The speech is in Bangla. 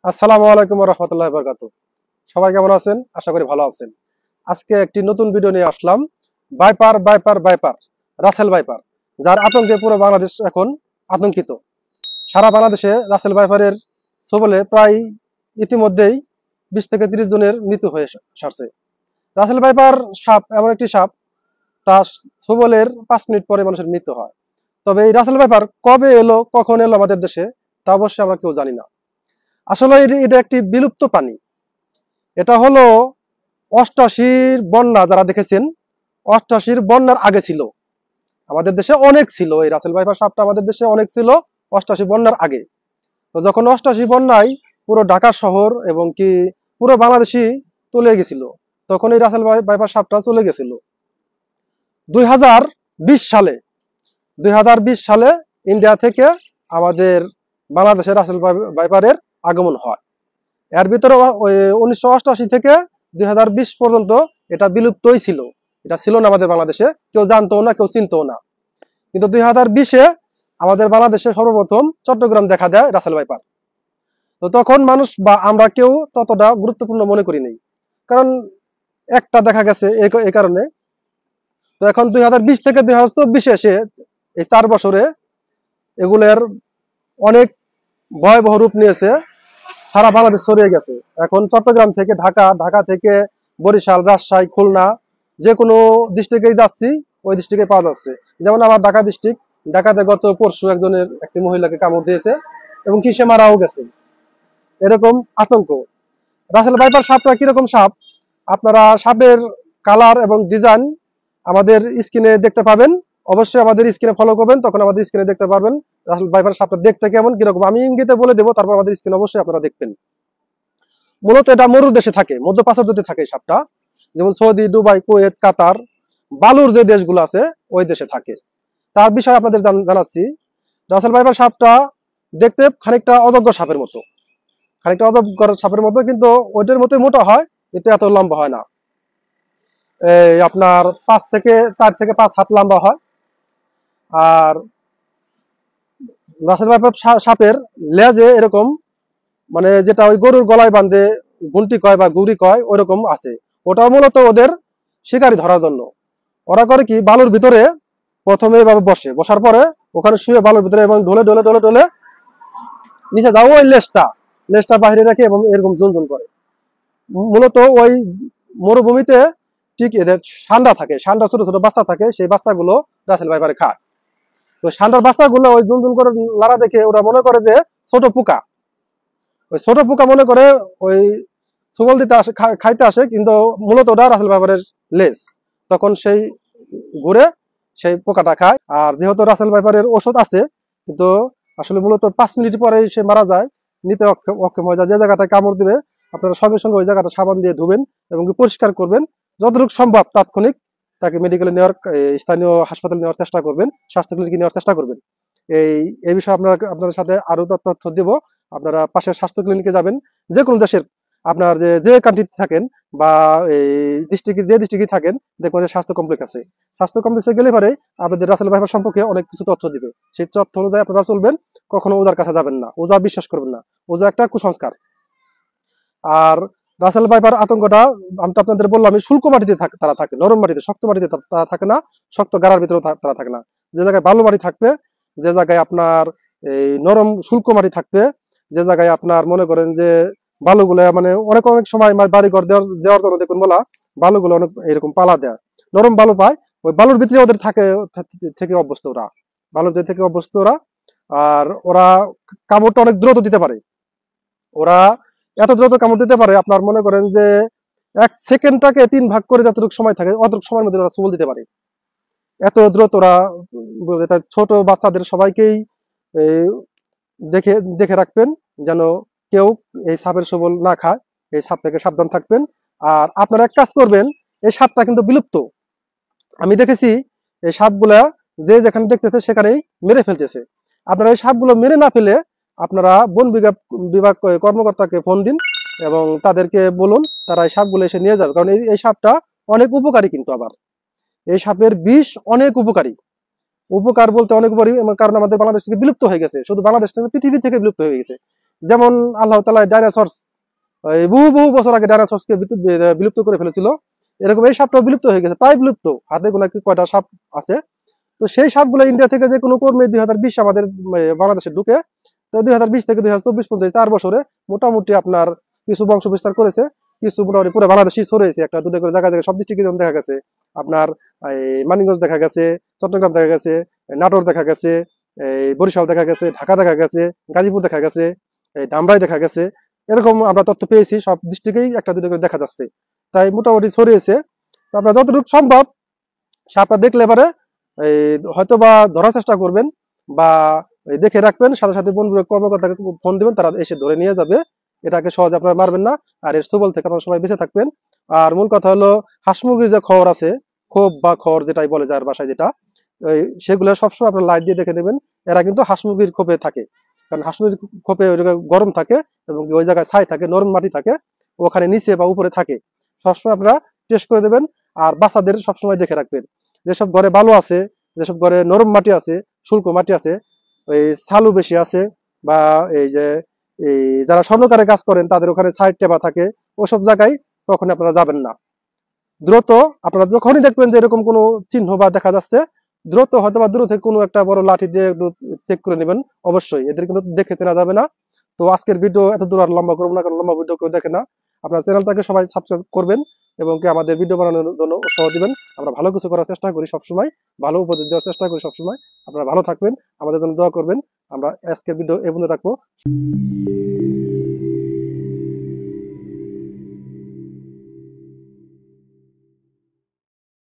আসসালামু আলাইকুম ওয়া রাহমাতুল্লাহি ওয়া বারাকাতুহু। সবাই কেমন আছেন? আশা করি ভালো আছেন। আজকে একটি নতুন ভিডিও নিয়ে আসলাম। ভাইপার রাসেল ভাইপার, যার আতঙ্কে পুরো বাংলাদেশ এখন আতঙ্কিত। সারা বাংলাদেশে রাসেল ভাইপারের ছোবলে প্রায় ইতিমধ্যেই 20 থেকে 30 জনের মৃত্যু হয়ে সারছে। রাসেল ভাইপার সাপ এমন একটি সাপ, তার ছোবলের 5 মিনিট পরে মানুষের মৃত্যু হয়। তবে এই রাসেল ভাইপার কবে এলো, কখন এলো আমাদের দেশে, তা অবশ্যই আমরা কেউ জানি না। আসলে এটা একটি বিলুপ্ত প্রাণী। এটা হলো 88-র বন্যা, যারা দেখেছেন 88-র বন্যার আগে ছিল আমাদের দেশে, অনেক ছিল এই রাসেল ভাইপার সাপটা, আমাদের দেশে অনেক ছিল 88 বন্যার আগে। তো যখন 88 বন্যায় পুরো ঢাকা শহর এবং কি পুরো বাংলাদেশই চলে গেছিল, তখন এই রাসেল ভাইপার সাপটা চলে গেছিল 2020 সালে। 2020 সালে ইন্ডিয়া থেকে আমাদের বাংলাদেশে রাসেল ভাইপারের আগমন হয়। এর ভিতরে 1988 থেকে 2020 পর্যন্ত এটা বিলুপ্তই ছিল। এটা ছিল না আমাদের বাংলাদেশে, কেউ জানতো না, কেউ চিনতো না। কিন্তু 2020-এ আমাদের বাংলাদেশে সর্বপ্রথম চট্টগ্রাম দেখা দেয় রাসেল ভাইপার। তো তখন মানুষ বা আমরা কেউ ততটা গুরুত্বপূর্ণ মনে করি নাই, কারণ একটা দেখা গেছে এই কারণে। তো এখন 2020 থেকে 2024-এ এসে এই 4 বছরে এগুলোর অনেক ভয়াবহ রূপ নিয়েছে, সারা বাংলাদেশ ছড়িয়ে গেছে। এখন চট্টগ্রাম থেকে ঢাকা, ঢাকা থেকে বরিশাল, রাজশাহী, খুলনা, যে কোনো ডিস্ট্রিক্টেই যাচ্ছি ওই ডিস্ট্রিক্টে পাওয়া যাচ্ছে। যেমন আমার ঢাকা ডিস্ট্রিক্ট, ঢাকাতে গত পরশু একটি মহিলাকে কামড় দিয়েছে এবং কি সে মারাও গেছে। এরকম আতঙ্ক। রাসেল ভাইপার সাপটা কিরকম সাপ, আপনারা সাপের কালার এবং ডিজাইন আমাদের স্ক্রিনে দেখতে পাবেন। অবশ্যই আমাদের স্ক্রিনে ফলো করবেন, তখন আমাদের স্ক্রিনে দেখতে পারবেন রাসেল ভাইপার সাপটা দেখতে কেমন, কিরকম। আমি ইঙ্গিতে বলে দেবো, তারপর আমাদের স্ক্রিনে অবশ্যই আপনারা দেখবেন। মূলত এটা মরুর দেশে থাকে, মধ্যপ্রাচ্যতে থাকে সাপটা, যেমন সৌদি, দুবাই, কুয়েত, কাতার, বালুর যে দেশগুলো আছে ওই দেশে থাকে। তার বিষয়ে আপনাদের জানাচ্ছি। রাসেল ভাইপার সাপটা দেখতে খানিকটা অজগর সাপের মতো, কিন্তু ওইটার মতোই মোটা হয়, এটা এত লম্বা হয় না। এই আপনার 4 থেকে 5 হাত লম্বা হয়। আর রাসেল ভাইপার সাপের লেজে এরকম, মানে যেটা ওই গরুর গলায় বাঁধে গুনটি কয় বা গুড়ি কয়, ওইরকম আছে। ওটা মূলত ওদের শিকারি ধরার জন্য। ওরা করে কি, বালুর ভিতরে প্রথমে এভাবে বসার পরে ওখানে শুয়ে বালুর ভিতরে এবং ঢলে ঢলে ঢলে ঢলে নিচে যাও, ওই লেজটা বাইরে রাখে এবং এরকম ঝুনঝুন করে। মূলত ওই মরুভূমিতে ঠিক এদের ষান্ডা থাকে, ষান্ডা ছোট ছোট বাচ্চা থাকে, সেই বাচ্চাগুলো রাসেল ভাইপারে খায়। তো ষান্ডার বাচ্চাগুলো ওই ঝুনঝুন করে লড়া দেখে ওরা মনে করে যে ছোট পোকা, ওই ছোট পোকা মনে করে ওই সুবল দিতে আসে, খাইতে আসে, কিন্তু মূলত ওটা রাসেল ভাইপারের লেজ। তখন সেই ঘুরে সেই পোকাটা খায়। আর যেহেতু রাসেল ভাইপারের ওষুধ আছে, কিন্তু আসলে মূলত 5 মিনিট পরে সে মারা যায়, নিতে অক্ষম হয়ে যায়। যে জায়গাটা কামড় দিবে আপনারা সঙ্গে সঙ্গে ওই জায়গাটা সাবান দিয়ে ধুবেন এবং পরিষ্কার করবেন। যতটুকু সম্ভব তাৎক্ষণিক তাকে মেডিকেলে নেওয়ার, স্থানীয় হাসপাতালে নেওয়ার চেষ্টা করবেন, স্বাস্থ্য ক্লিনিকে নেওয়ার চেষ্টা করবেন। এই বিষয়ে আপনাদের সাথে আরো তথ্য দেব। আপনারা পাশের স্বাস্থ্য ক্লিনিকে যাবেন, যে কোনো দেশের, আপনার যে কান্ট্রিতে থাকেন বা এই ডিস্ট্রিক্টে থাকেন, দেখবেন যে স্বাস্থ্য কমপ্লেক্স আছে। স্বাস্থ্য কমপ্লেক্সে গেলে পরে আপনাদের রাসেল ভাইপার সম্পর্কে অনেক কিছু তথ্য দিবে। সেই তথ্য অনুযায়ী আপনারা চলবেন, কখনো ওজার কাছে যাবেন না, ওজা বিশ্বাস করবেন না, ওজা একটা কুসংস্কার। আর রাসেল ভাইপার আতঙ্কটা আমি তো আপনাদের বললাম, শুল্ক মাটিতে তারা থাকে, নরম মাটিতে, শক্ত মাটিতে তারা থাকে না, শক্ত গাড়ার ভিতরেও তারা থাকে না। যে জায়গায় বালু মাটি থাকবে, যে জায়গায় আপনার এই নরম শুল্ক মাটি থাকবে, যে জায়গায় আপনার মনে করেন যে বালুগুলো, মানে অনেক সময় বাড়ি ঘর দেওয়ার জন্য দেখুন বলা বালুগুলো অনেক এরকম পালা দেয়, নরম বালু পায়, ওই বালুর ভিতরে ওদের থেকে অভ্যস্ত ওরা, বালুর ভিতরে থেকে অভ্যস্ত ওরা। আর ওরা কামড়টা অনেক দ্রুত দিতে পারে। ওরা এত দ্রুত কামড় দিতে পারে, আপনার মনে করেন যে 1 সেকেন্ডটাকে 3 ভাগ করে যতটুকু সময় থাকে, অতটুকু সময়ের মধ্যে ওরা চুমল দিতে পারে। এত দ্রুত ওরা। ছোট বাচ্চাদের সবাইকেই দেখে দেখে রাখবেন, যেন কেউ এই সাপের সবল না খায়, এই সাপ থেকে সাবধান থাকবেন। আর আপনারা এক কাজ করবেন, এই সাপটা কিন্তু বিলুপ্ত। আমি দেখেছি এই সাপগুলা যে যেখানে দেখতেছে সেখানেই মেরে ফেলতেছে। আপনারা এই সাপগুলো মেরে না ফেলে আপনারা বন বিভাগ কর্মকর্তাকে ফোন দিন এবং তাদেরকে বলুন তারা এই সাপগুলো এসে নিয়ে যাবে, কারণ এই সাপটা অনেক উপকারী। কিন্তু আবার এই সাপের বিষ অনেক উপকারী, উপকার বলতে অনেক উপকারী, কারণ আমাদের বাংলাদেশ থেকে বিলুপ্ত হয়ে গেছে, শুধু বাংলাদেশ থেকে পৃথিবী থেকে বিলুপ্ত হয়ে গেছে। যেমন আল্লাহ তাআলা ডাইনোসরস বহু বহু বছর আগে ডাইনোসরসকে বিলুপ্ত করে ফেলেছিল, এরকম এই সাপটাও বিলুপ্ত হয়ে গেছে, প্রায় বিলুপ্ত, হাতে গোনা কয়টা সাপ আছে। তো সেই সাপগুলো ইন্ডিয়া থেকে যে কোনো কর্মী 2020 আমাদের বাংলাদেশে ঢুকে, তো 2020 থেকে 2024 পর্যন্ত 4 বছরে মোটামুটি আপনার কিছু বংশ বিস্তার করেছে, কিছু মোটামুটি পুরো বাংলাদেশই ছড়িয়েছে, একটা দুটো করে জায়গা সব ডিস্ট্রিক্টে দেখা গেছে। আপনার মানিকগঞ্জ দেখা গেছে, চট্টগ্রাম দেখা গেছে, নাটোর দেখা গেছে, বরিশাল দেখা গেছে, ঢাকা দেখা গেছে, গাজীপুর দেখা গেছে, ধামরাই দেখা গেছে। এরকম আমরা তথ্য পেয়েছি, সব ডিস্ট্রিক্টেই একটা দুটো করে দেখা যাচ্ছে, তাই মোটামুটি ছড়িয়েছে। তো আপনার যতটুকু সম্ভব সাপটা দেখলে এবারে এই হয়তো বা ধরার চেষ্টা করবেন, বা দেখে রাখবেন, সাথে সাথে বন বিভাগ কর্মকর্তাকে ফোন দিবেন, তারা এসে ধরে নিয়ে যাবে। এটাকে সহজে আপনারা মারবেন না, আর এর ছোবল থেকে আপনারা সবাই বেঁচে থাকবেন। আর মূল কথা হলো হাঁস মুরগির যে খড় আছে, খোপ বা খড় যেটাই বলে যার বাসায় যেটা, সেগুলো সবসময় আপনার লাইট দিয়ে দেখে নেবেন। এরা কিন্তু হাঁস মুরগির খোপে থাকে, কারণ হাঁস মুরগির খোপে ওই জায়গায় গরম থাকে এবং ওই জায়গায় ছাই থাকে, নরম মাটি থাকে, ওখানে নিচে বা উপরে থাকে। সবসময় আপনারা টেস্ট করে দেবেন। আর বাচ্চাদের সবসময় দেখে রাখবেন, যেসব ঘরে বালু আছে, যেসব ঘরে নরম মাটি আছে, শুল্ক মাটি আছে, ওই ছালু বেশি আছে, বা এই যে এই যারা স্বর্ণকারে কাজ করেন তাদের ওখানে সাইড টেবা থাকে, ওসব জায়গায় কখনো আপনারা যাবেন না। দ্রুত আপনারা যখনই দেখবেন যে এরকম কোনো চিহ্ন বা দেখা যাচ্ছে, দ্রুত হয়তো বা দূর থেকে কোনো একটা বড় লাঠি দিয়ে একটু চেক করে নেবেন। অবশ্যই এদের কিন্তু দেখে চেনা যাবে না। তো আজকের ভিডিও এত দূর আর লম্বা করবো না, কারণ লম্বা ভিডিও কেউ দেখে না। আপনার চ্যানেলটাকে সবাই সাবস্ক্রাইব করবেন এবং কি আমাদের ভিডিও বানানোর জন্য উৎসাহ দিবেন। আমরা ভালো কিছু করার চেষ্টা করি সবসময়, ভালো উপদেশ দেওয়ার চেষ্টা করি সবসময়। আপনারা ভালো থাকবেন, আমাদের জন্য দোয়া করবেন। আমরা আজকের ভিডিও এই পর্যন্ত রাখবো।